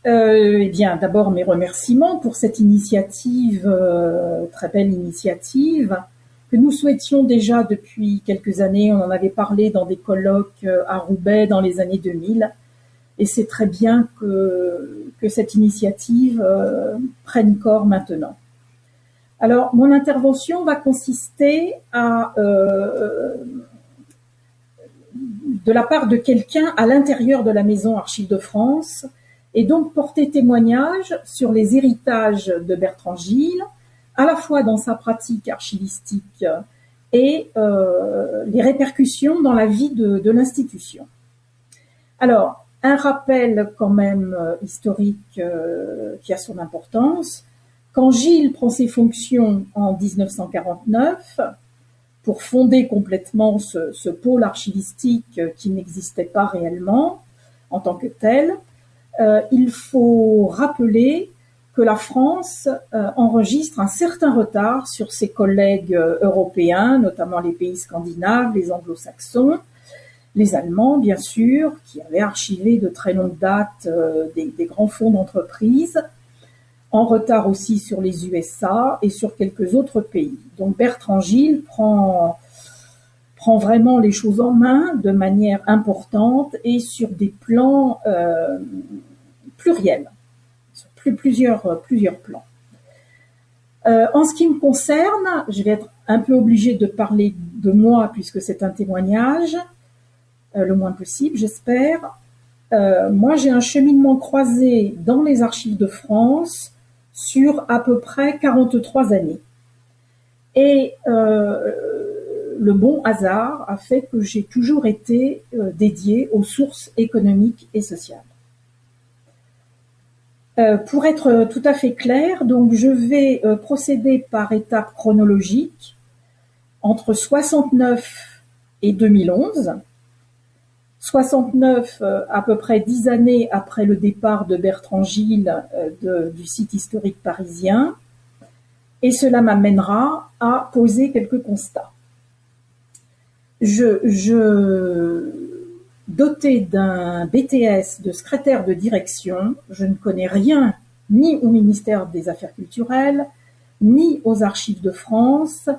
Eh bien, d'abord mes remerciements pour cette initiative, très belle initiative, que nous souhaitions déjà depuis quelques années. On en avait parlé dans des colloques à Roubaix dans les années 2000, et c'est très bien que cette initiative prenne corps maintenant. Alors, mon intervention va consister à, de la part de quelqu'un à l'intérieur de la Maison Archives de France, et donc porter témoignage sur les héritages de Bertrand Gille, à la fois dans sa pratique archivistique et les répercussions dans la vie de l'institution. Alors, un rappel quand même historique qui a son importance. Quand Gille prend ses fonctions en 1949, pour fonder complètement ce pôle archivistique qui n'existait pas réellement en tant que tel, il faut rappeler que la France enregistre un certain retard sur ses collègues européens, notamment les pays scandinaves, les anglo-saxons, les Allemands, bien sûr, qui avaient archivé de très longue date des grands fonds d'entreprise, en retard aussi sur les USA et sur quelques autres pays. Donc Bertrand Gille prend vraiment les choses en main de manière importante et sur des plans pluriels, sur plusieurs plans. En ce qui me concerne, je vais être un peu obligée de parler de moi puisque c'est un témoignage, le moins possible, j'espère. Moi, j'ai un cheminement croisé dans les archives de France sur à peu près 43 années. Et le bon hasard a fait que j'ai toujours été dédiée aux sources économiques et sociales. Pour être tout à fait clair, donc je vais procéder par étapes chronologiques entre 69 et 2011. 69, à peu près 10 années après le départ de Bertrand Gille du site historique parisien, et cela m'amènera à poser quelques constats. Doté d'un BTS de secrétaire de direction, je ne connais rien ni au ministère des Affaires culturelles, ni aux Archives de France,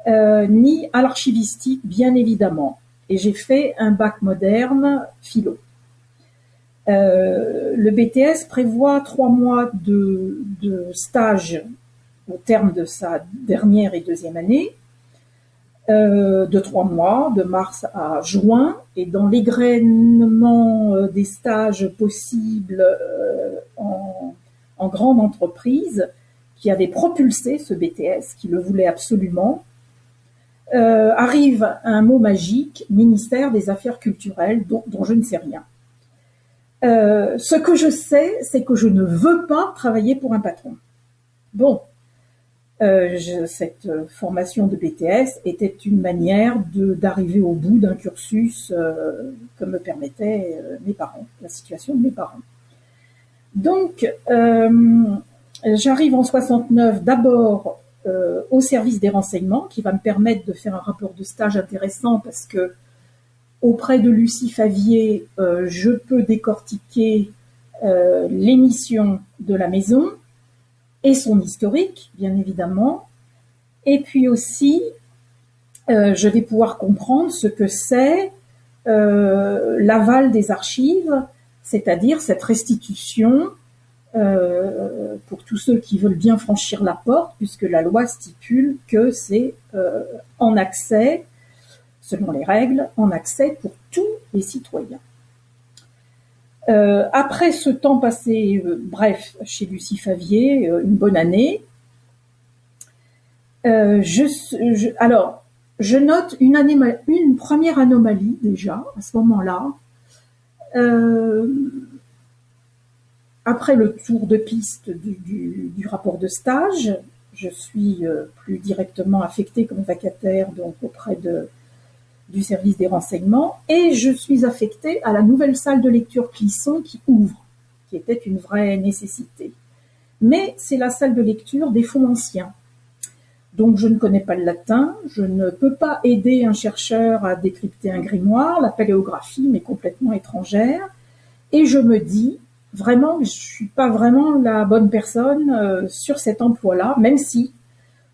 ni à l'archivistique, bien évidemment. Et j'ai fait un bac moderne philo. Le BTS prévoit 3 mois de stage au terme de sa dernière et deuxième année, de 3 mois, de mars à juin, et dans l'égrainement des stages possibles en grande entreprise, qui avait propulsé ce BTS, qui le voulait absolument, arrive un mot magique, ministère des Affaires culturelles, dont je ne sais rien. Ce que je sais, c'est que je ne veux pas travailler pour un patron. Bon, cette formation de BTS était une manière d'arriver au bout d'un cursus que me permettaient mes parents, la situation de mes parents. Donc, j'arrive en 69 d'abord au service des renseignements, qui va me permettre de faire un rapport de stage intéressant parce que auprès de Lucie Favier, je peux décortiquer les missions de la maison et son historique, bien évidemment. Et puis aussi, je vais pouvoir comprendre ce que c'est l'aval des archives, c'est-à-dire cette restitution pour tous ceux qui veulent bien franchir la porte, puisque la loi stipule que c'est en accès, selon les règles, en accès pour tous les citoyens. Après ce temps passé, bref, chez Lucie Favier, une bonne année, alors, je note une première anomalie déjà, à ce moment-là. Après le tour de piste du rapport de stage, je suis plus directement affectée comme vacataire donc auprès du service des renseignements, et je suis affectée à la nouvelle salle de lecture Clisson qui ouvre, qui était une vraie nécessité. Mais c'est la salle de lecture des fonds anciens. Donc je ne connais pas le latin, je ne peux pas aider un chercheur à décrypter un grimoire, la paléographie m'est complètement étrangère, et je me dis, vraiment, je suis pas vraiment la bonne personne sur cet emploi-là, même si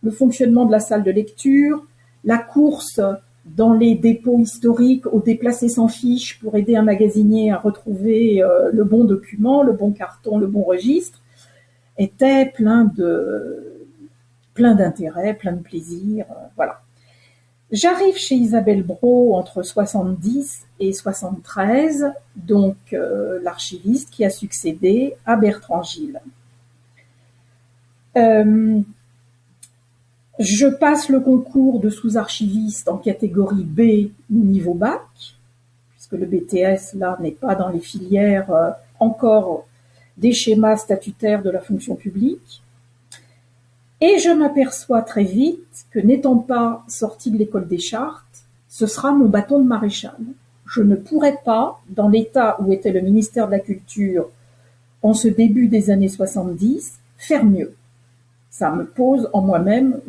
le fonctionnement de la salle de lecture, la course dans les dépôts historiques aux déplacés sans fiche pour aider un magasinier à retrouver le bon document, le bon carton, le bon registre, était plein d'intérêt, plein de plaisir, voilà. J'arrive chez Isabelle Brault entre 70 et 73, donc l'archiviste qui a succédé à Bertrand Gilles. Je passe le concours de sous-archiviste en catégorie B niveau bac, puisque le BTS là n'est pas dans les filières encore des schémas statutaires de la fonction publique. Et je m'aperçois très vite que n'étant pas sortie de l'école des chartes, ce sera mon bâton de maréchal. Je ne pourrais pas, dans l'état où était le ministère de la Culture en ce début des années 70, faire mieux. Ça me pose en moi-même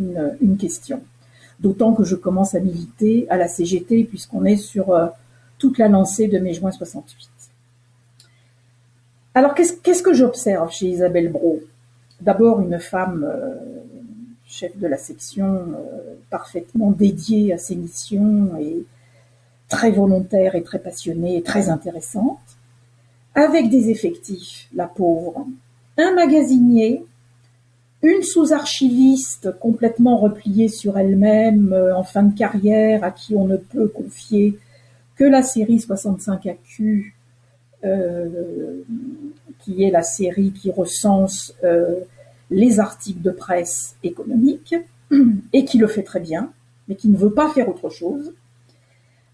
une question. D'autant que je commence à militer à la CGT puisqu'on est sur toute la lancée de mai-juin 68. Alors qu'est-ce que j'observe chez Isabelle Brault? D'abord une femme chef de la section parfaitement dédiée à ses missions et très volontaire et très passionnée et très intéressante, avec des effectifs, la pauvre, un magasinier, une sous-archiviste complètement repliée sur elle-même en fin de carrière, à qui on ne peut confier que la série 65 AQ, qui est la série qui recense les articles de presse économiques, et qui le fait très bien, mais qui ne veut pas faire autre chose.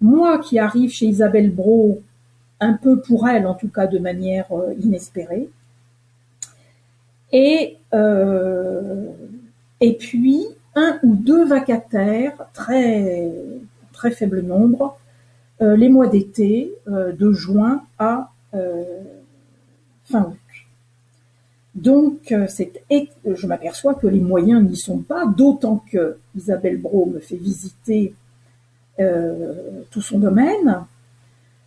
Moi qui arrive chez Isabelle Brault, un peu pour elle, en tout cas de manière inespérée, et puis un ou deux vacataires, très faible nombre, les mois d'été, de juin à fin août. Donc, je m'aperçois que les moyens n'y sont pas, d'autant que Isabelle Brault me fait visiter tout son domaine.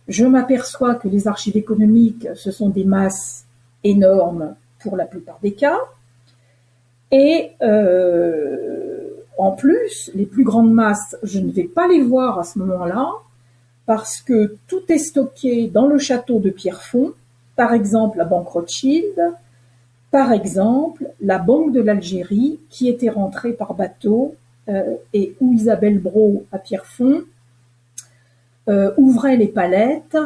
Je m'aperçois que les archives économiques, ce sont des masses énormes pour la plupart des cas. Et en plus, les plus grandes masses, je ne vais pas les voir à ce moment-là, parce que tout est stocké dans le château de Pierrefonds, par exemple la Banque Rothschild, par exemple la Banque de l'Algérie, qui était rentrée par bateau, et où Isabelle Brault, à Pierrefonds, ouvrait les palettes,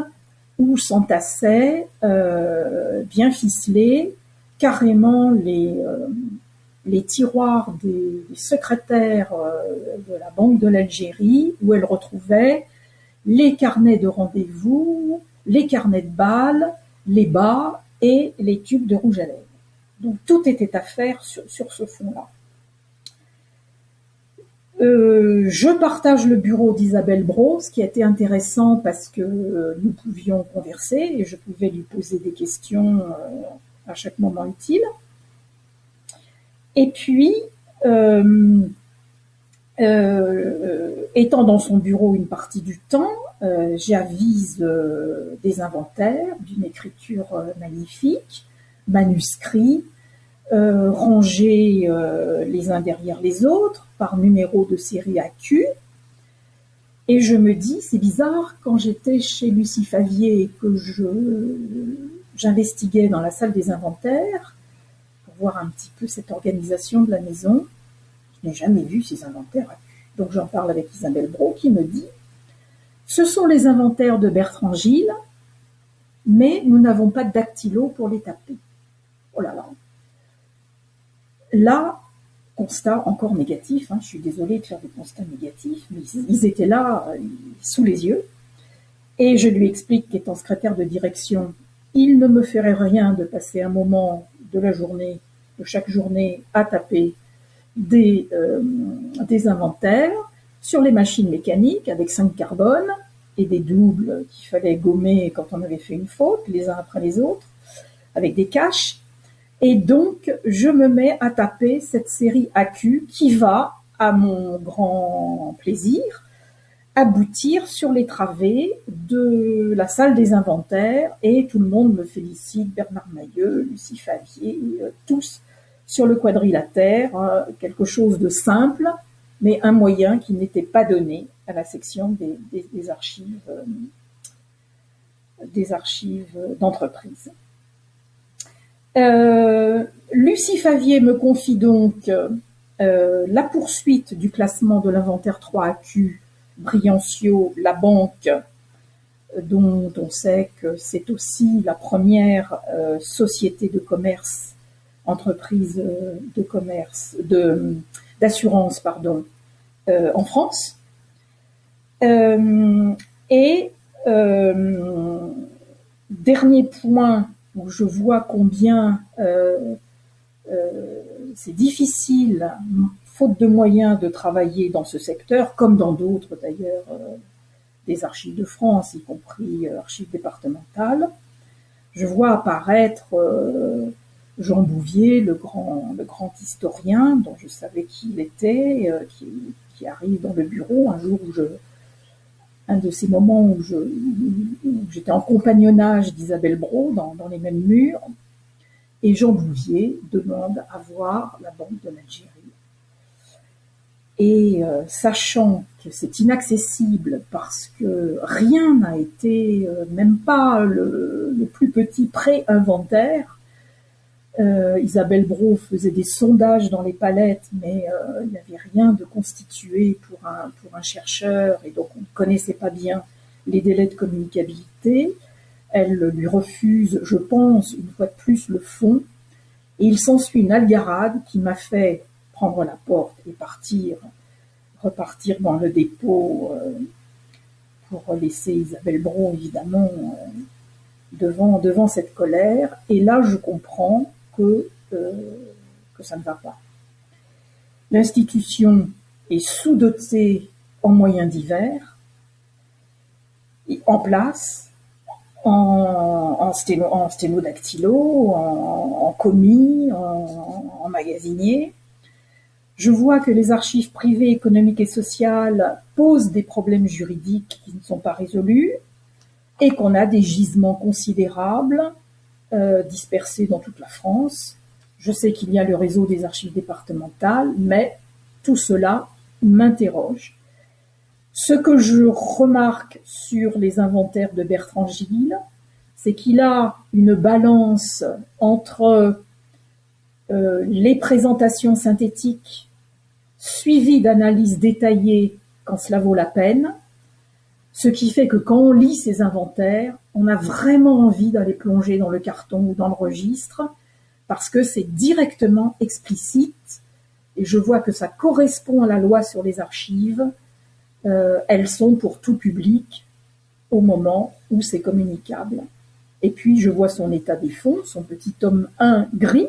où s'entassaient, bien ficelés, carrément les tiroirs des secrétaires de la Banque de l'Algérie, où elle retrouvait les carnets de rendez-vous, les carnets de balles, les bas et les tubes de rouge à lèvres. Donc tout était à faire sur ce fond-là. Je partage le bureau d'Isabelle Brault, ce qui a été intéressant parce que nous pouvions converser et je pouvais lui poser des questions à chaque moment utile. Et puis, étant dans son bureau une partie du temps, j'avise des inventaires d'une écriture magnifique, manuscrits, rangés les uns derrière les autres par numéro de série AQ. Et je me dis, c'est bizarre, quand j'étais chez Lucie Favier et que j'investiguais dans la salle des inventaires pour voir un petit peu cette organisation de la maison, je n'ai jamais vu ces inventaires AQ. Donc j'en parle avec Isabelle Brault qui me dit, ce sont les inventaires de Bertrand Gilles, mais nous n'avons pas de dactylo pour les taper. Oh là là. Là, constat encore négatif, je suis désolée de faire des constats négatifs, mais ils étaient là, sous les yeux, et je lui explique qu'étant secrétaire de direction, il ne me ferait rien de passer un moment de la journée, de chaque journée, à taper des inventaires sur les machines mécaniques avec 5 carbones et des doubles qu'il fallait gommer quand on avait fait une faute, les uns après les autres, avec des caches. Et donc, je me mets à taper cette série AQ qui va, à mon grand plaisir, aboutir sur les travées de la salle des inventaires, et tout le monde me félicite, Bernard Mailleux, Lucie Favier, tous sur le quadrilatère, quelque chose de simple, mais un moyen qui n'était pas donné à la section des archives d'entreprise. Lucie Favier me confie donc la poursuite du classement de l'inventaire 3AQ Briancio, la banque, dont on sait que c'est aussi la première société de commerce, entreprise de commerce, d'assurance, en France. Et dernier point où je vois combien c'est difficile, faute de moyens, de travailler dans ce secteur, comme dans d'autres d'ailleurs, des archives de France, y compris archives départementales. Je vois apparaître Jean Bouvier, le grand historien, dont je savais qui il était, qui arrive dans le bureau un jour un de ces moments où j'étais en compagnonnage d'Isabelle Brault dans les mêmes murs, et Jean Bouvier demande à voir la banque de l'Algérie. Et sachant que c'est inaccessible parce que rien n'a été, même pas le plus petit pré-inventaire, Isabelle Brault faisait des sondages dans les palettes, mais il n'y avait rien de constitué pour un chercheur, et donc on ne connaissait pas bien les délais de communicabilité. Elle lui refuse, je pense, une fois de plus le fond, et il s'ensuit une algarade qui m'a fait prendre la porte et repartir dans le dépôt pour laisser Isabelle Brault, évidemment, devant cette colère. Et là, je comprends que ça ne va pas. L'institution est sous-dotée en moyens divers, en place, en sténodactylo, en commis, en magasinier. Je vois que les archives privées, économiques et sociales posent des problèmes juridiques qui ne sont pas résolus, et qu'on a des gisements considérables dispersés dans toute la France. Je sais qu'il y a le réseau des archives départementales, mais tout cela m'interroge. Ce que je remarque sur les inventaires de Bertrand Gilles, c'est qu'il a une balance entre les présentations synthétiques suivies d'analyses détaillées quand cela vaut la peine, ce qui fait que quand on lit ces inventaires, on a vraiment envie d'aller plonger dans le carton ou dans le registre, parce que c'est directement explicite, et je vois que ça correspond à la loi sur les archives. Elles sont pour tout public au moment où c'est communicable. Et puis je vois son état des fonds, son petit tome 1 gris,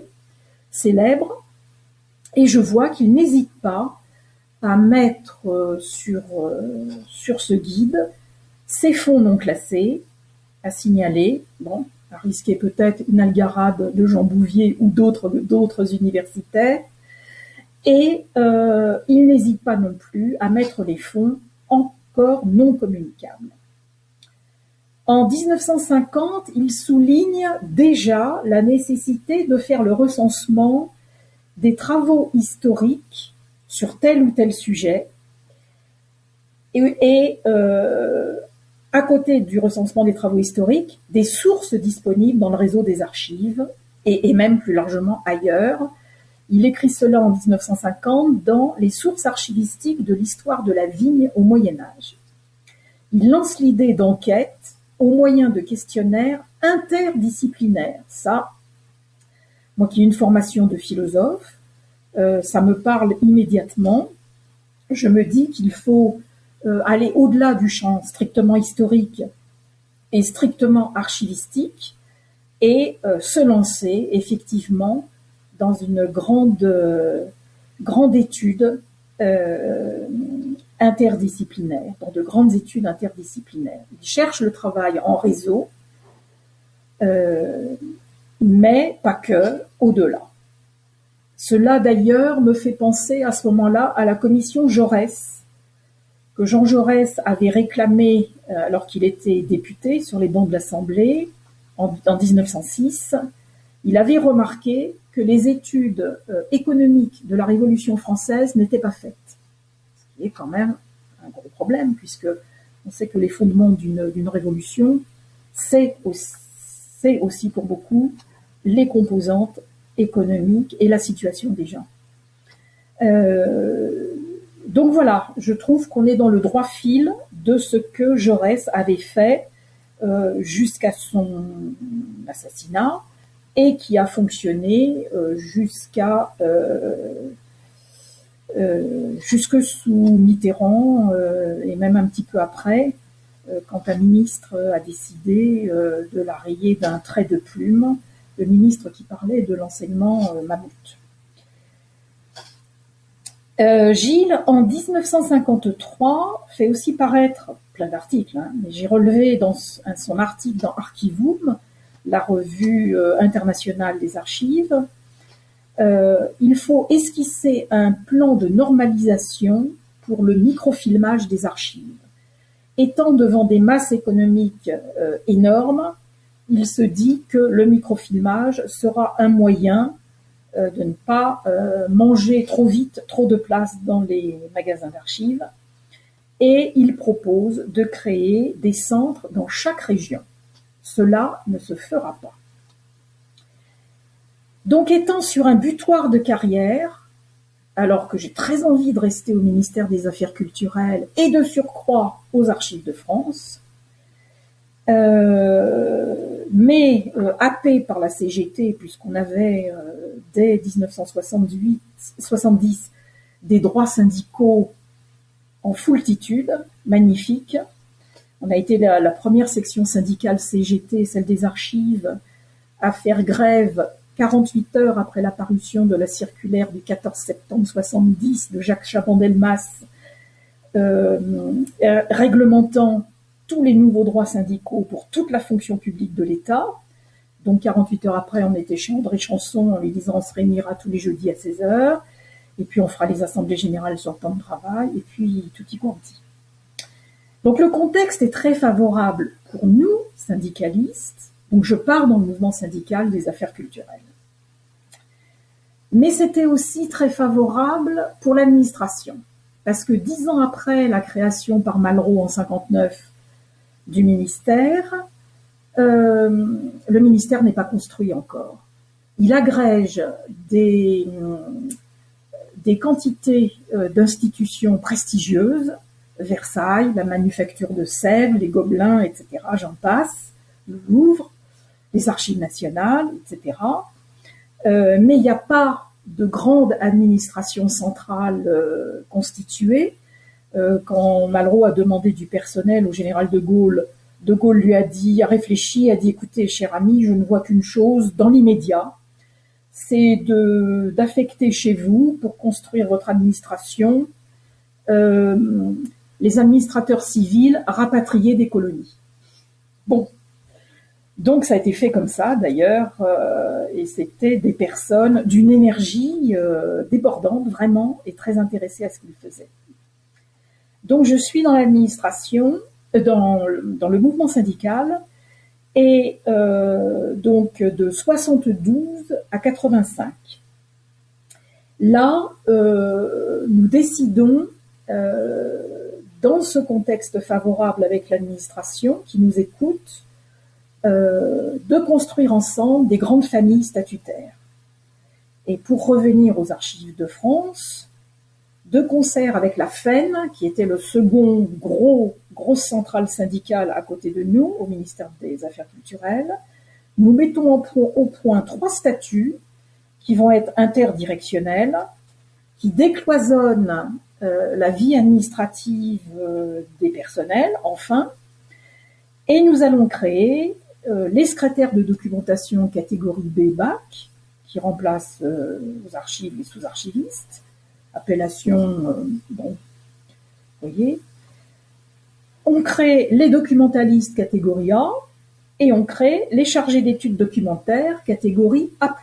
célèbre, et je vois qu'il n'hésite pas à mettre sur ce guide ces fonds non classés, à signaler, à risquer peut-être une algarade de Jean Bouvier ou d'autres universitaires, et il n'hésite pas non plus à mettre les fonds encore non communicables. En 1950, il souligne déjà la nécessité de faire le recensement des travaux historiques sur tel ou tel sujet, et à côté du recensement des travaux historiques, des sources disponibles dans le réseau des archives, et même plus largement ailleurs. Il écrit cela en 1950 dans Les sources archivistiques de l'histoire de la vigne au Moyen-Âge. Il lance l'idée d'enquête au moyen de questionnaires interdisciplinaires. Ça, moi qui ai une formation de philosophe, ça me parle immédiatement. Je me dis qu'il faut aller au-delà du champ strictement historique et strictement archivistique, et se lancer effectivement dans une grande étude interdisciplinaire, dans de grandes études interdisciplinaires. Il cherche le travail en réseau, mais pas que, au-delà. Cela d'ailleurs me fait penser à ce moment-là à la commission Jaurès, que Jean Jaurès avait réclamé alors qu'il était député sur les bancs de l'Assemblée en 1906. Il avait remarqué que les études économiques de la Révolution française n'étaient pas faites. Ce qui est quand même un gros problème, puisque on sait que les fondements d'une révolution, c'est aussi pour beaucoup les composantes économiques et la situation des gens. Donc voilà, je trouve qu'on est dans le droit fil de ce que Jaurès avait fait jusqu'à son assassinat et qui a fonctionné jusque sous Mitterrand et même un petit peu après, quand un ministre a décidé de la rayer d'un trait de plume, le ministre qui parlait de l'enseignement mammouth. Gilles, en 1953, fait aussi paraître plein d'articles, mais j'ai relevé dans son article dans Archivum, la revue internationale des archives, il faut esquisser un plan de normalisation pour le microfilmage des archives. Étant devant des masses économiques énormes, il se dit que le microfilmage sera un moyen de ne pas manger trop vite trop de place dans les magasins d'archives, et il propose de créer des centres dans chaque région. Cela ne se fera pas. Donc, étant sur un butoir de carrière, alors que j'ai très envie de rester au ministère des Affaires culturelles et de surcroît aux Archives de France, mais happé par la CGT, puisqu'on avait dès 1970 des droits syndicaux en foultitude, magnifiques. On a été la première section syndicale CGT, celle des archives, à faire grève 48 heures après la parution de la circulaire du 14 septembre 70 de Jacques Chaban-Delmas, réglementant tous les nouveaux droits syndicaux pour toute la fonction publique de l'État. Donc 48 heures après, on était chez André Chanson en lui disant on se réunira tous les jeudis à 16 heures, et puis on fera les assemblées générales sur le temps de travail, et puis tout y quanti. Donc le contexte est très favorable pour nous, syndicalistes. Donc je pars dans le mouvement syndical des affaires culturelles. Mais c'était aussi très favorable pour l'administration, parce que 10 ans après la création par Malraux en 59 du ministère, le ministère n'est pas construit encore. Il agrège des quantités d'institutions prestigieuses, Versailles, la manufacture de Sèvres, les Gobelins, etc., j'en passe, le Louvre, les archives nationales, etc. Mais il n'y a pas de grande administration centrale constituée. Quand Malraux a demandé du personnel au général de Gaulle lui a réfléchi, a dit écoutez, cher ami, je ne vois qu'une chose dans l'immédiat, c'est d'affecter chez vous, pour construire votre administration, les administrateurs civils rapatriés des colonies. Bon. Donc ça a été fait comme ça d'ailleurs, et c'était des personnes d'une énergie débordante vraiment, et très intéressées à ce qu'ils faisaient. Donc je suis dans l'administration, dans le mouvement syndical, et donc de 72 à 85. Là, nous décidons, dans ce contexte favorable avec l'administration qui nous écoute, de construire ensemble des grandes familles statutaires. Et pour revenir aux Archives de France, de concert avec la FEN, qui était le second grosse centrale syndicale à côté de nous, au ministère des Affaires culturelles, nous mettons au point 3 statuts qui vont être interdirectionnels, qui décloisonnent la vie administrative des personnels, enfin, et nous allons créer les secrétaires de documentation catégorie B-BAC, qui remplacent aux archives les sous-archivistes, appellation, bon, vous voyez. On crée les documentalistes catégorie A, et on crée les chargés d'études documentaires catégorie A+,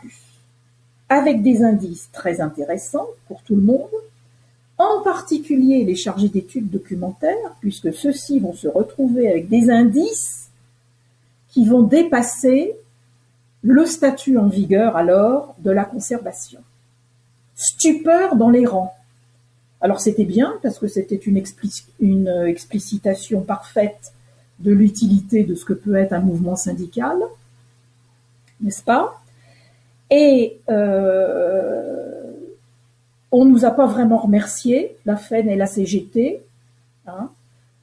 avec des indices très intéressants pour tout le monde. en particulier les chargés d'études documentaires, puisque ceux-ci vont se retrouver avec des indices qui vont dépasser le statut en vigueur alors de la conservation. Stupeur dans les rangs. Alors c'était bien, parce que c'était une explicitation parfaite de l'utilité de ce que peut être un mouvement syndical, n'est-ce pas? Et on ne nous a pas vraiment remercié, la FEN et la CGT, hein,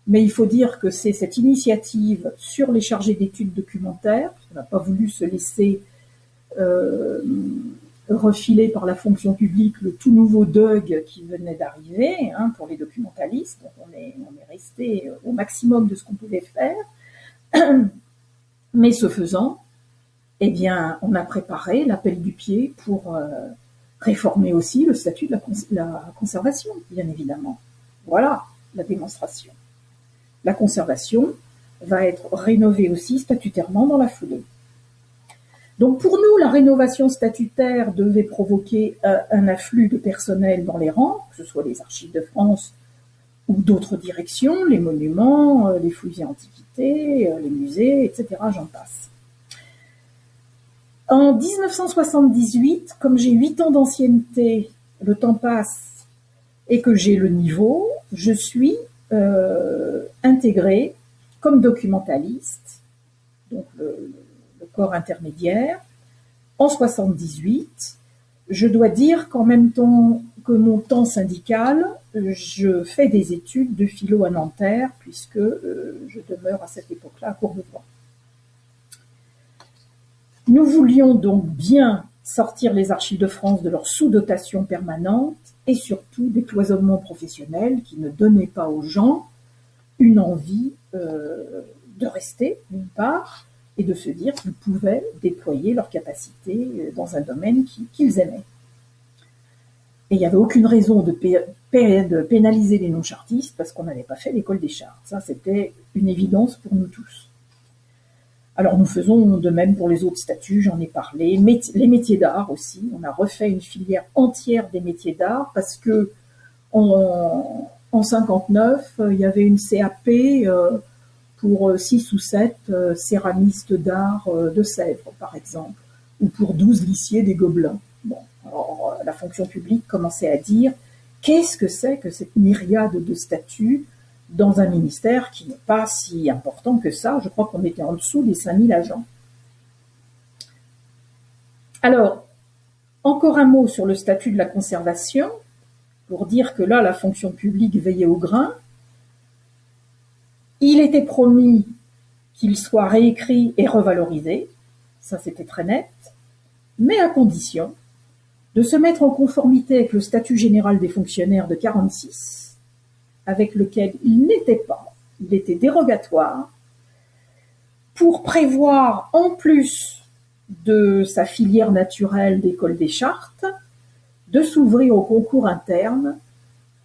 mais il faut dire que c'est cette initiative sur les chargés d'études documentaires, on n'a pas voulu se laisser refiler par la fonction publique le tout nouveau DUG qui venait d'arriver, hein, pour les documentalistes. Donc on est resté au maximum de ce qu'on pouvait faire. Mais ce faisant, eh bien, on a préparé l'appel du pied pour réformer aussi le statut de la conservation, bien évidemment. Voilà la démonstration. La conservation va être rénovée aussi statutairement dans la foulée. Donc pour nous, la rénovation statutaire devait provoquer un afflux de personnel dans les rangs, que ce soit les archives de France ou d'autres directions, les monuments, les fouilles et antiquités, les musées, etc., j'en passe. En 1978, comme j'ai 8 ans d'ancienneté, le temps passe, et que j'ai le niveau, je suis intégrée comme documentaliste, donc le corps intermédiaire. En 78, je dois dire qu'en même temps que mon temps syndical, je fais des études de philo à Nanterre, puisque je demeure à cette époque-là à Courbevoie. Nous voulions donc bien sortir les archives de France de leur sous-dotation permanente et surtout des cloisonnements professionnels qui ne donnaient pas aux gens une envie de rester, d'une part, et de se dire qu'ils pouvaient déployer leurs capacités dans un domaine qu'ils aimaient. Et il n'y avait aucune raison de pénaliser les non-chartistes parce qu'on n'avait pas fait l'école des chartes. Ça, c'était une évidence pour nous tous. Alors, nous faisons de même pour les autres statuts, j'en ai parlé. Les métiers d'art aussi. On a refait une filière entière des métiers d'art parce que en 59, il y avait une CAP pour 6 ou 7 céramistes d'art de Sèvres, par exemple, ou pour 12 lissiers des Gobelins. Bon, alors la fonction publique commençait à dire qu'est-ce que c'est que cette myriade de statuts dans un ministère qui n'est pas si important que ça. Je crois qu'on était en dessous des 5000 agents. Alors, encore un mot sur le statut de la conservation, pour dire que là, la fonction publique veillait au grain. Il était promis qu'il soit réécrit et revalorisé, ça c'était très net, mais à condition de se mettre en conformité avec le statut général des fonctionnaires de 46, avec lequel il n'était pas, il était dérogatoire, pour prévoir, en plus de sa filière naturelle d'école des chartes, de s'ouvrir au concours interne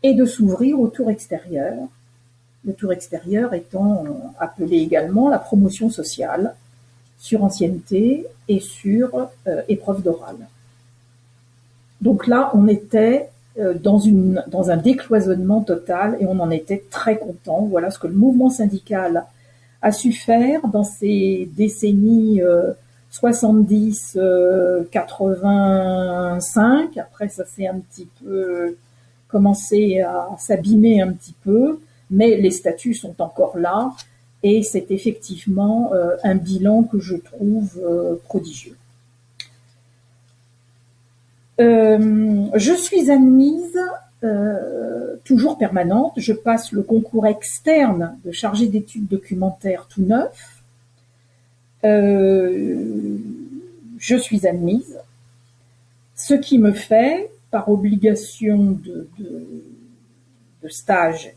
et de s'ouvrir au tour extérieur. Le tour extérieur étant appelé également la promotion sociale sur ancienneté et sur épreuve d'oral. Donc là, on était dans un décloisonnement total et on en était très content. Voilà ce que le mouvement syndical a su faire dans ces décennies 70, 85. Après, ça s'est un petit peu commencé à s'abîmer un petit peu. Mais les statuts sont encore là et c'est effectivement un bilan que je trouve prodigieux. Je suis admise, toujours permanente, je passe le concours externe de chargé d'études documentaires tout neuf. Je suis admise, ce qui me fait, par obligation de stage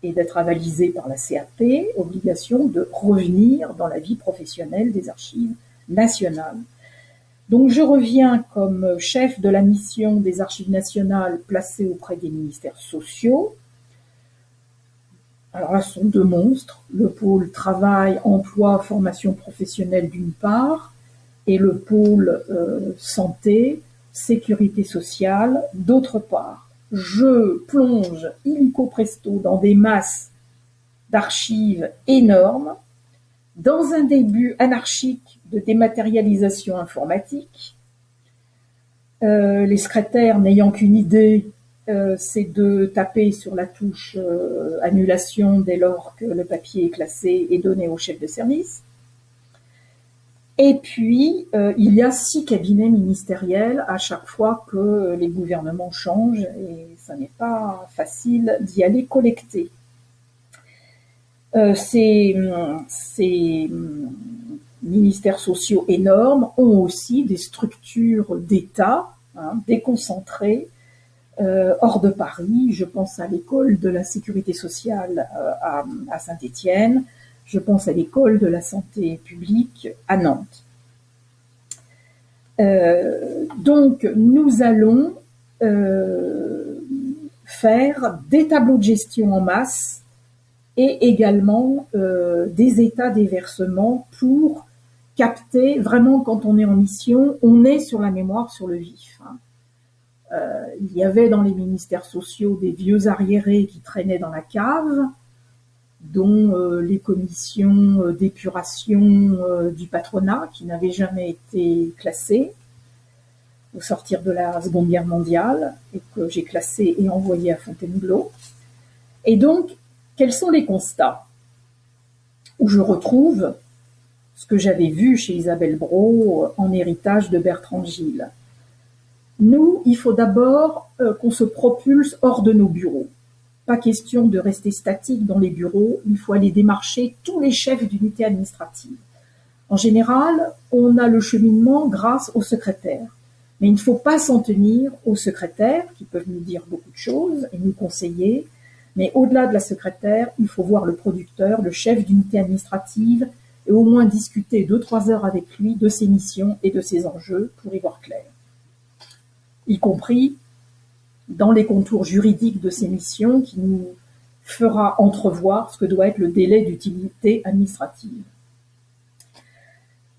et d'être avalisé par la CAP, obligation de revenir dans la vie professionnelle des archives nationales. Donc je reviens comme chef de la mission des archives nationales placée auprès des ministères sociaux. Alors là, ce sont 2 monstres, le pôle travail, emploi, formation professionnelle d'une part, et le pôle santé, sécurité sociale d'autre part. je plonge illico presto dans des masses d'archives énormes, dans un début anarchique de dématérialisation informatique. Les secrétaires n'ayant qu'une idée, c'est de taper sur la touche annulation dès lors que le papier est classé et donné au chef de service. Et puis, il y a 6 cabinets ministériels à chaque fois que les gouvernements changent et ça n'est pas facile d'y aller collecter. Ces ministères sociaux énormes ont aussi des structures d'État déconcentrées hors de Paris. Je pense à l'école de la sécurité sociale à Saint-Étienne, je pense à l'école de la santé publique à Nantes. Donc nous allons faire des tableaux de gestion en masse et également des états des versements pour capter, vraiment quand on est en mission, on est sur la mémoire, sur le vif. Il y avait dans les ministères sociaux des vieux arriérés qui traînaient dans la cave, dont les commissions d'épuration du patronat qui n'avaient jamais été classées au sortir de la Seconde Guerre mondiale et que j'ai classées et envoyées à Fontainebleau. Et donc, quels sont les constats où je retrouve ce que j'avais vu chez Isabelle Brault en héritage de Bertrand Gilles? Nous, il faut d'abord qu'on se propulse hors de nos bureaux. Pas question de rester statique dans les bureaux, il faut aller démarcher tous les chefs d'unité administrative. En général, on a le cheminement grâce aux secrétaires. Mais il ne faut pas s'en tenir aux secrétaires qui peuvent nous dire beaucoup de choses et nous conseiller. Mais au-delà de la secrétaire, il faut voir le producteur, le chef d'unité administrative et au moins discuter 2-3 heures avec lui de ses missions et de ses enjeux pour y voir clair. Y compris dans les contours juridiques de ces missions qui nous fera entrevoir ce que doit être le délai d'utilité administrative.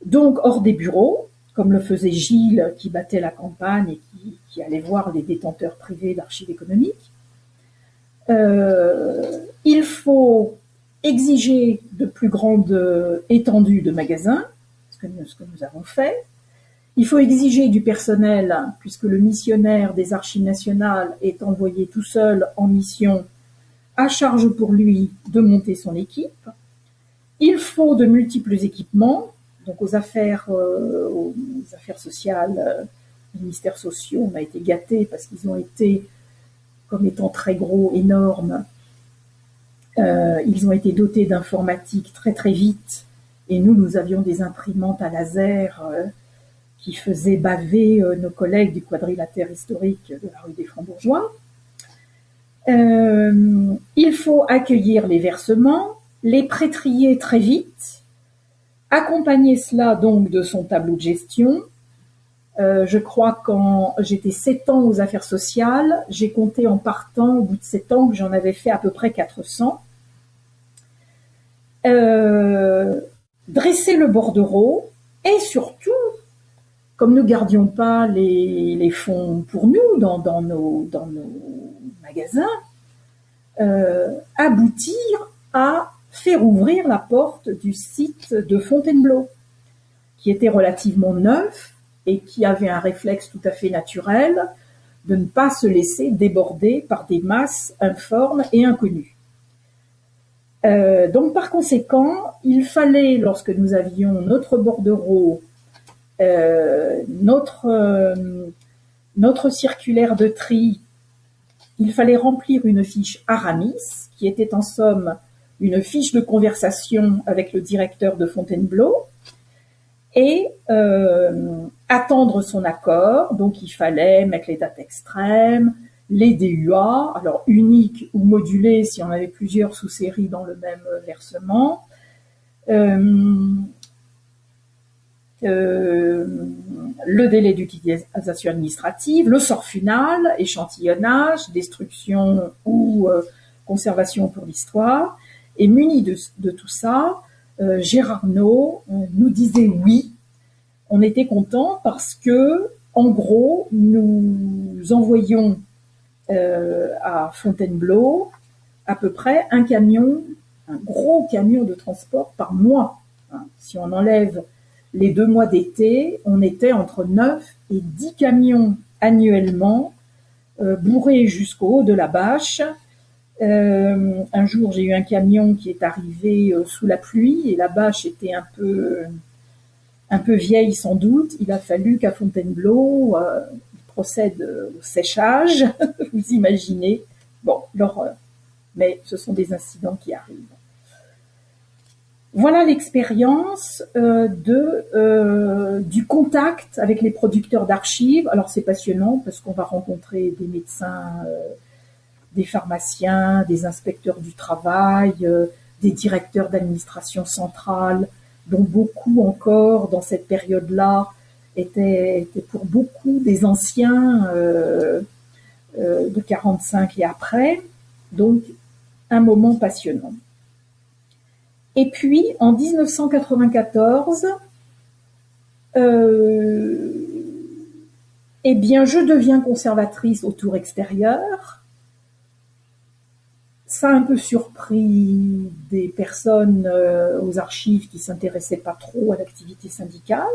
Donc, hors des bureaux, comme le faisait Gilles qui battait la campagne et qui allait voir les détenteurs privés d'archives économiques, il faut exiger de plus grandes étendues de magasins, ce que nous avons fait. Il faut exiger du personnel, puisque le missionnaire des archives nationales est envoyé tout seul en mission, à charge pour lui de monter son équipe. Il faut de multiples équipements, donc aux affaires sociales, les ministères sociaux, on a été gâtés parce qu'ils ont été, comme étant très gros, énormes, ils ont été dotés d'informatique très très vite, et nous avions des imprimantes à laser qui faisaient baver nos collègues du quadrilatère historique de la rue des Francs-Bourgeois. Il faut accueillir les versements, les prétrier très vite, accompagner cela donc de son tableau de gestion. Je crois quand j'étais 7 ans aux affaires sociales, j'ai compté en partant au bout de 7 ans que j'en avais fait à peu près 400. Dresser le bordereau et surtout, comme nous ne gardions pas les fonds pour nous dans nos magasins, aboutir à faire ouvrir la porte du site de Fontainebleau, qui était relativement neuf et qui avait un réflexe tout à fait naturel de ne pas se laisser déborder par des masses informes et inconnues. Donc par conséquent, il fallait, lorsque nous avions notre bordereau, notre circulaire de tri, il fallait remplir une fiche Aramis, qui était en somme une fiche de conversation avec le directeur de Fontainebleau, et attendre son accord. Donc il fallait mettre les dates extrêmes, les DUA, alors uniques ou modulés si on avait plusieurs sous-séries dans le même versement, le délai d'utilisation administrative, le sort final, échantillonnage, destruction ou conservation pour l'histoire. Et muni de tout ça, Gérard Naud nous disait oui. On était content parce que, en gros, nous envoyions à Fontainebleau, à peu près un camion, un gros camion de transport par mois. Si on enlève les 2 mois d'été, on était entre 9 et 10 camions annuellement, bourrés jusqu'au haut de la bâche. Un jour, j'ai eu un camion qui est arrivé sous la pluie et la bâche était un peu vieille sans doute. Il a fallu qu'à Fontainebleau, il procède au séchage. Vous imaginez. Bon, l'horreur. Mais ce sont des incidents qui arrivent. Voilà l'expérience du contact avec les producteurs d'archives. Alors c'est passionnant parce qu'on va rencontrer des médecins, des pharmaciens, des inspecteurs du travail, des directeurs d'administration centrale, dont beaucoup encore dans cette période-là étaient pour beaucoup des anciens de 45 et après. Donc un moment passionnant. Et puis, en 1994, eh bien, je deviens conservatrice au tour extérieur. Ça a un peu surpris des personnes aux archives qui s'intéressaient pas trop à l'activité syndicale,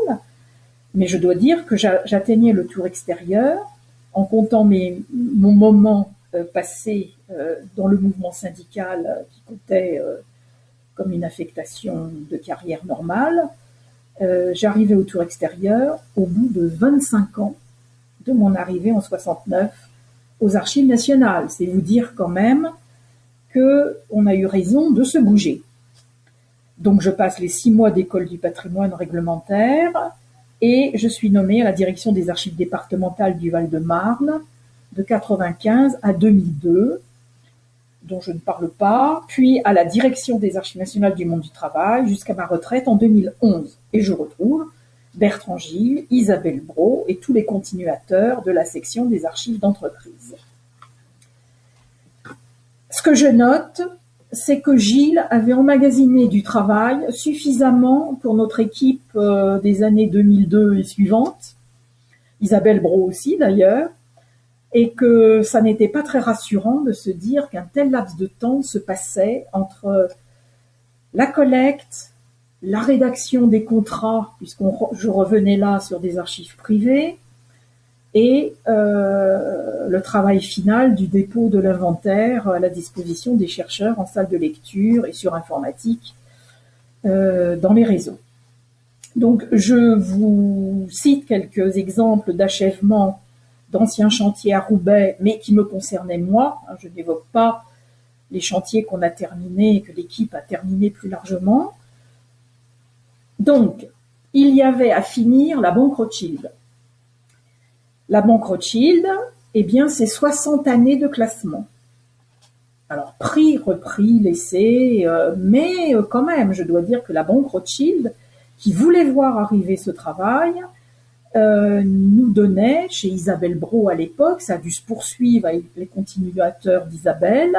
mais je dois dire que j'atteignais le tour extérieur en comptant mon moment passé dans le mouvement syndical qui comptait comme une affectation de carrière normale. J'arrivais au tour extérieur au bout de 25 ans de mon arrivée en 69 aux Archives nationales. C'est vous dire quand même qu'on a eu raison de se bouger. Donc je passe les 6 mois d'école du patrimoine réglementaire et je suis nommée à la direction des archives départementales du Val-de-Marne de 95 à 2002, dont je ne parle pas, puis à la direction des Archives nationales du monde du travail jusqu'à ma retraite en 2011. Et je retrouve Bertrand Gilles, Isabelle Brault et tous les continuateurs de la section des archives d'entreprise. Ce que je note, c'est que Gilles avait emmagasiné du travail suffisamment pour notre équipe des années 2002 et suivantes, Isabelle Brault aussi d'ailleurs, et que ça n'était pas très rassurant de se dire qu'un tel laps de temps se passait entre la collecte, la rédaction des contrats, je revenais là sur des archives privées, et le travail final du dépôt de l'inventaire à la disposition des chercheurs en salle de lecture et sur informatique dans les réseaux. Donc je vous cite quelques exemples d'achèvement d'anciens chantiers à Roubaix, mais qui me concernaient moi. Je n'évoque pas les chantiers qu'on a terminés et que l'équipe a terminés plus largement. Donc, il y avait à finir la Banque Rothschild. La Banque Rothschild, eh bien, c'est 60 années de classement. Alors, pris, repris, laissé, mais quand même, je dois dire que la Banque Rothschild, qui voulait voir arriver ce travail, nous donnait, chez Isabelle Brault à l'époque, ça a dû se poursuivre avec les continuateurs d'Isabelle,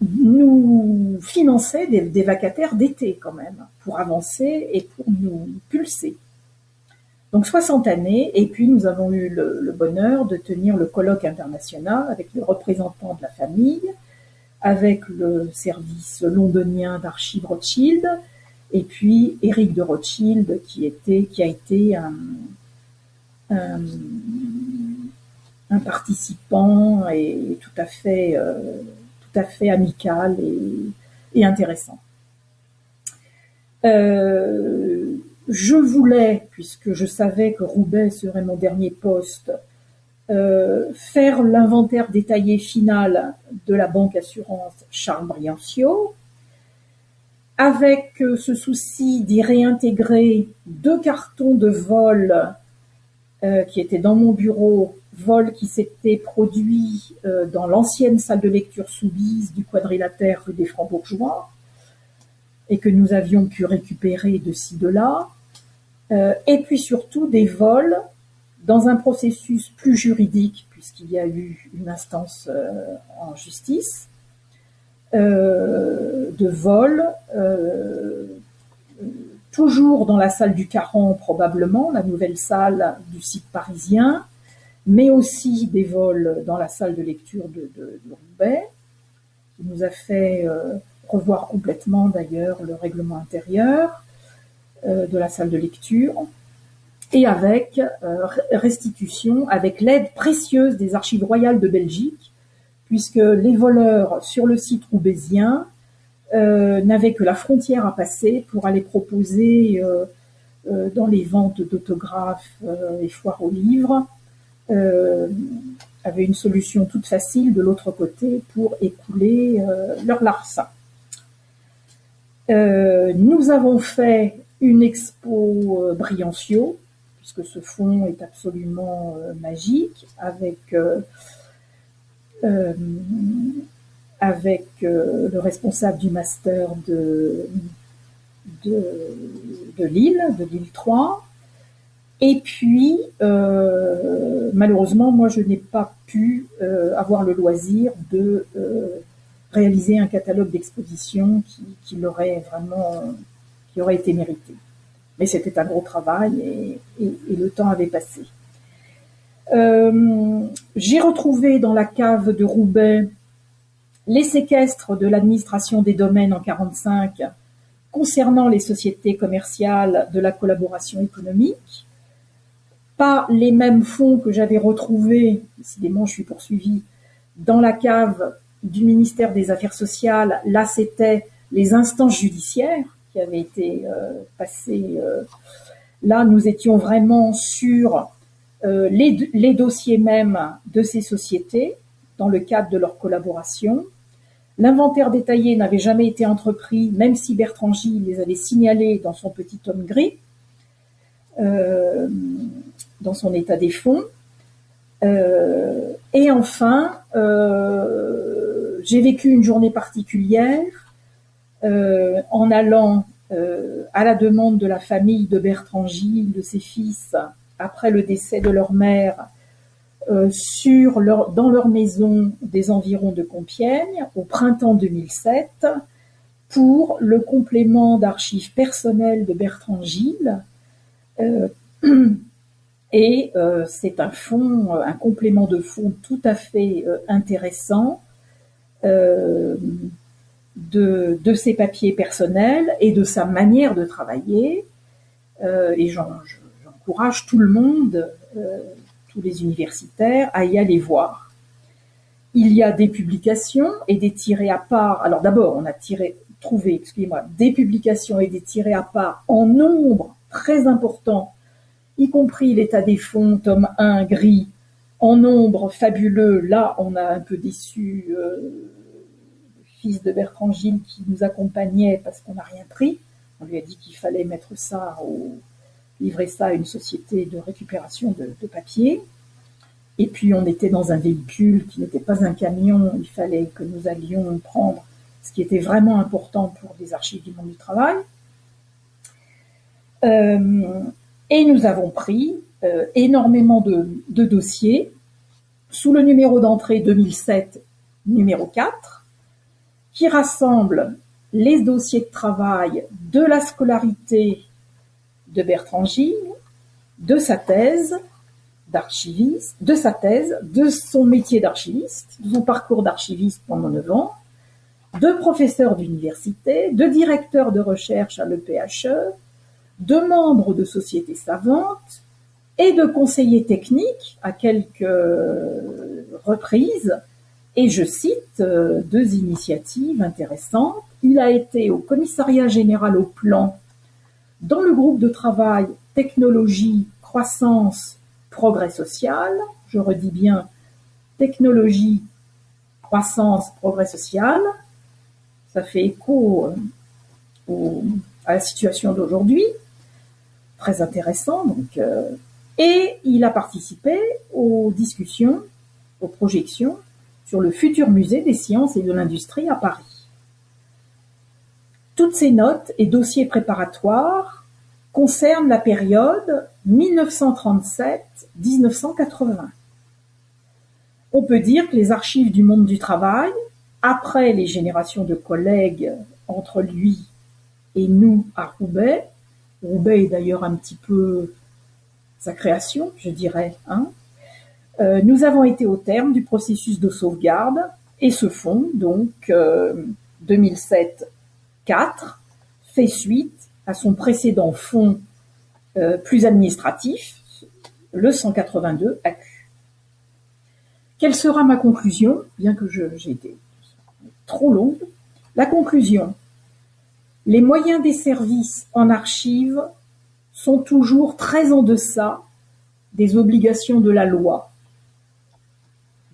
nous finançait des vacataires d'été quand même, pour avancer et pour nous pulser. Donc 60 années, et puis nous avons eu le bonheur de tenir le colloque international avec le représentant de la famille, avec le service londonien d'archives Rothschild, et puis Éric de Rothschild qui a été un participant et tout à fait amical et intéressant. Je voulais, puisque je savais que Roubaix serait mon dernier poste, faire l'inventaire détaillé final de la banque assurance Charles Briancio, avec ce souci d'y réintégrer 2 cartons de vol qui étaient dans mon bureau, vol qui s'était produit dans l'ancienne salle de lecture Soubise du Quadrilatère rue des Francs-Bourgeois, et que nous avions pu récupérer de ci, de là, et puis surtout des vols dans un processus plus juridique, puisqu'il y a eu une instance en justice, de vol toujours dans la salle du Caran probablement, la nouvelle salle du site parisien, mais aussi des vols dans la salle de lecture de Roubaix, qui nous a fait revoir complètement d'ailleurs le règlement intérieur de la salle de lecture, et avec restitution, avec l'aide précieuse des archives royales de Belgique, puisque les voleurs sur le site roubaisien n'avaient que la frontière à passer pour aller proposer dans les ventes d'autographes et foires aux livres, avaient une solution toute facile de l'autre côté pour écouler leur larcin. Nous avons fait une expo Briancio, puisque ce fonds est absolument magique, avec le responsable du master de Lille 3. Et puis, malheureusement, moi, je n'ai pas pu avoir le loisir de réaliser un catalogue d'exposition qui aurait été mérité. Mais c'était un gros travail et le temps avait passé. J'ai retrouvé dans la cave de Roubaix les séquestres de l'administration des domaines en 1945 concernant les sociétés commerciales de la collaboration économique. Pas les mêmes fonds que j'avais retrouvés, décidément je suis poursuivie, dans la cave du ministère des Affaires sociales. Là, c'était les instances judiciaires qui avaient été passées. Là, nous étions vraiment sur les dossiers même de ces sociétés dans le cadre de leur collaboration. L'inventaire détaillé n'avait jamais été entrepris, même si Bertrand Gilles les avait signalés dans son petit tome gris, dans son état des fonds. Et enfin, j'ai vécu une journée particulière en allant à la demande de la famille de Bertrand Gilles, de ses fils, après le décès de leur mère, dans leur maison des environs de Compiègne, au printemps 2007, pour le complément d'archives personnelles de Bertrand Gilles. Et c'est un complément de fonds tout à fait intéressant de ses papiers personnels et de sa manière de travailler. Et j'encourage tout le monde, tous les universitaires, à y aller voir. Il y a des publications et des tirés à part. Alors d'abord, on a trouvé des publications et des tirés à part en nombre très important, y compris l'état des fonds, tome 1, gris, en nombre fabuleux. Là, on a un peu déçu le fils de Bertrand Gilles qui nous accompagnait parce qu'on n'a rien pris. On lui a dit qu'il fallait livrer ça à une société de récupération de papier. Et puis, on était dans un véhicule qui n'était pas un camion. Il fallait que nous allions prendre ce qui était vraiment important pour les archives du monde du travail. Et nous avons pris énormément de dossiers sous le numéro d'entrée 2007, numéro 4, qui rassemble les dossiers de travail de la scolarité de Bertrand Gilles, de sa thèse d'archiviste, de son métier d'archiviste, de son parcours d'archiviste pendant 9 ans, de professeur d'université, de directeur de recherche à l'EPHE, de membres de sociétés savantes et de conseillers techniques à quelques reprises. Et je cite 2 initiatives intéressantes. Il a été au commissariat général au plan dans le groupe de travail technologie, croissance, progrès social. Je redis bien technologie, croissance, progrès social. Ça fait écho à la situation d'aujourd'hui. Très intéressant. Et il a participé aux discussions, aux projections sur le futur musée des sciences et de l'industrie à Paris. Toutes ces notes et dossiers préparatoires concernent la période 1937-1980. On peut dire que les archives du monde du travail, après les générations de collègues entre lui et nous à Roubaix, Roubaix est d'ailleurs un petit peu sa création, je dirais. Nous avons été au terme du processus de sauvegarde et ce fonds, donc 2007-4, fait suite à son précédent fonds plus administratif, le 182 AQ. Quelle sera ma conclusion, bien que j'ai été trop longue? La conclusion: les moyens des services en archives sont toujours très en deçà des obligations de la loi,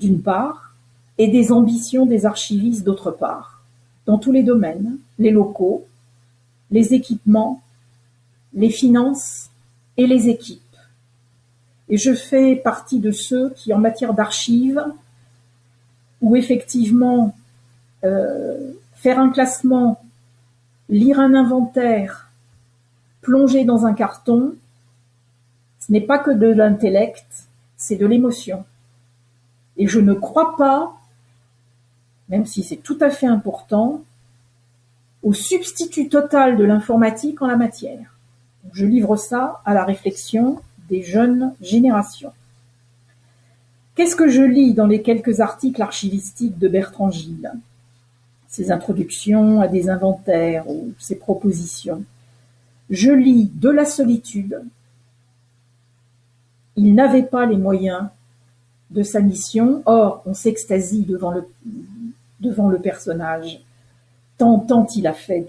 d'une part, et des ambitions des archivistes, d'autre part, dans tous les domaines, les locaux, les équipements, les finances et les équipes. Et je fais partie de ceux qui, en matière d'archives, où effectivement faire un classement, lire un inventaire, plonger dans un carton, ce n'est pas que de l'intellect, c'est de l'émotion. Et je ne crois pas, même si c'est tout à fait important, au substitut total de l'informatique en la matière. Je livre ça à la réflexion des jeunes générations. Qu'est-ce que je lis dans les quelques articles archivistiques de Bertrand Gilles? Ses introductions à des inventaires ou ses propositions. Je lis de la solitude. Il n'avait pas les moyens de sa mission, or on s'extasie devant le personnage, tant il a fait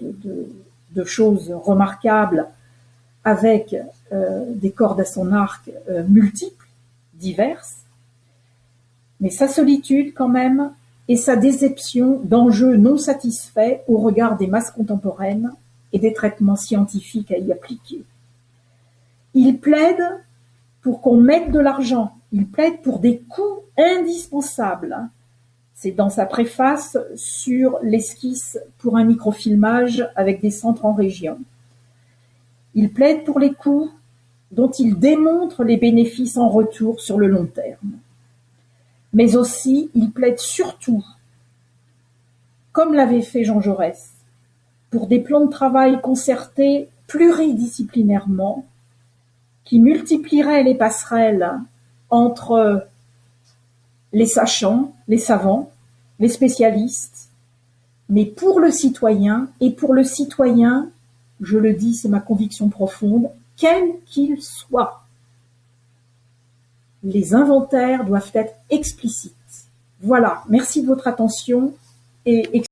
de choses remarquables avec des cordes à son arc multiples, diverses, mais sa solitude quand même et sa déception d'enjeux non satisfaits au regard des masses contemporaines et des traitements scientifiques à y appliquer. Il plaide pour qu'on mette de l'argent, il plaide pour des coûts indispensables. C'est dans sa préface sur l'esquisse pour un microfilmage avec des centres en région. Il plaide pour les coûts dont il démontre les bénéfices en retour sur le long terme. Mais aussi, il plaide surtout, comme l'avait fait Jean Jaurès, pour des plans de travail concertés pluridisciplinairement qui multiplieraient les passerelles entre les sachants, les savants, les spécialistes, mais pour le citoyen, et pour le citoyen, je le dis, c'est ma conviction profonde, quel qu'il soit. Les inventaires doivent être explicites. Voilà, merci de votre attention et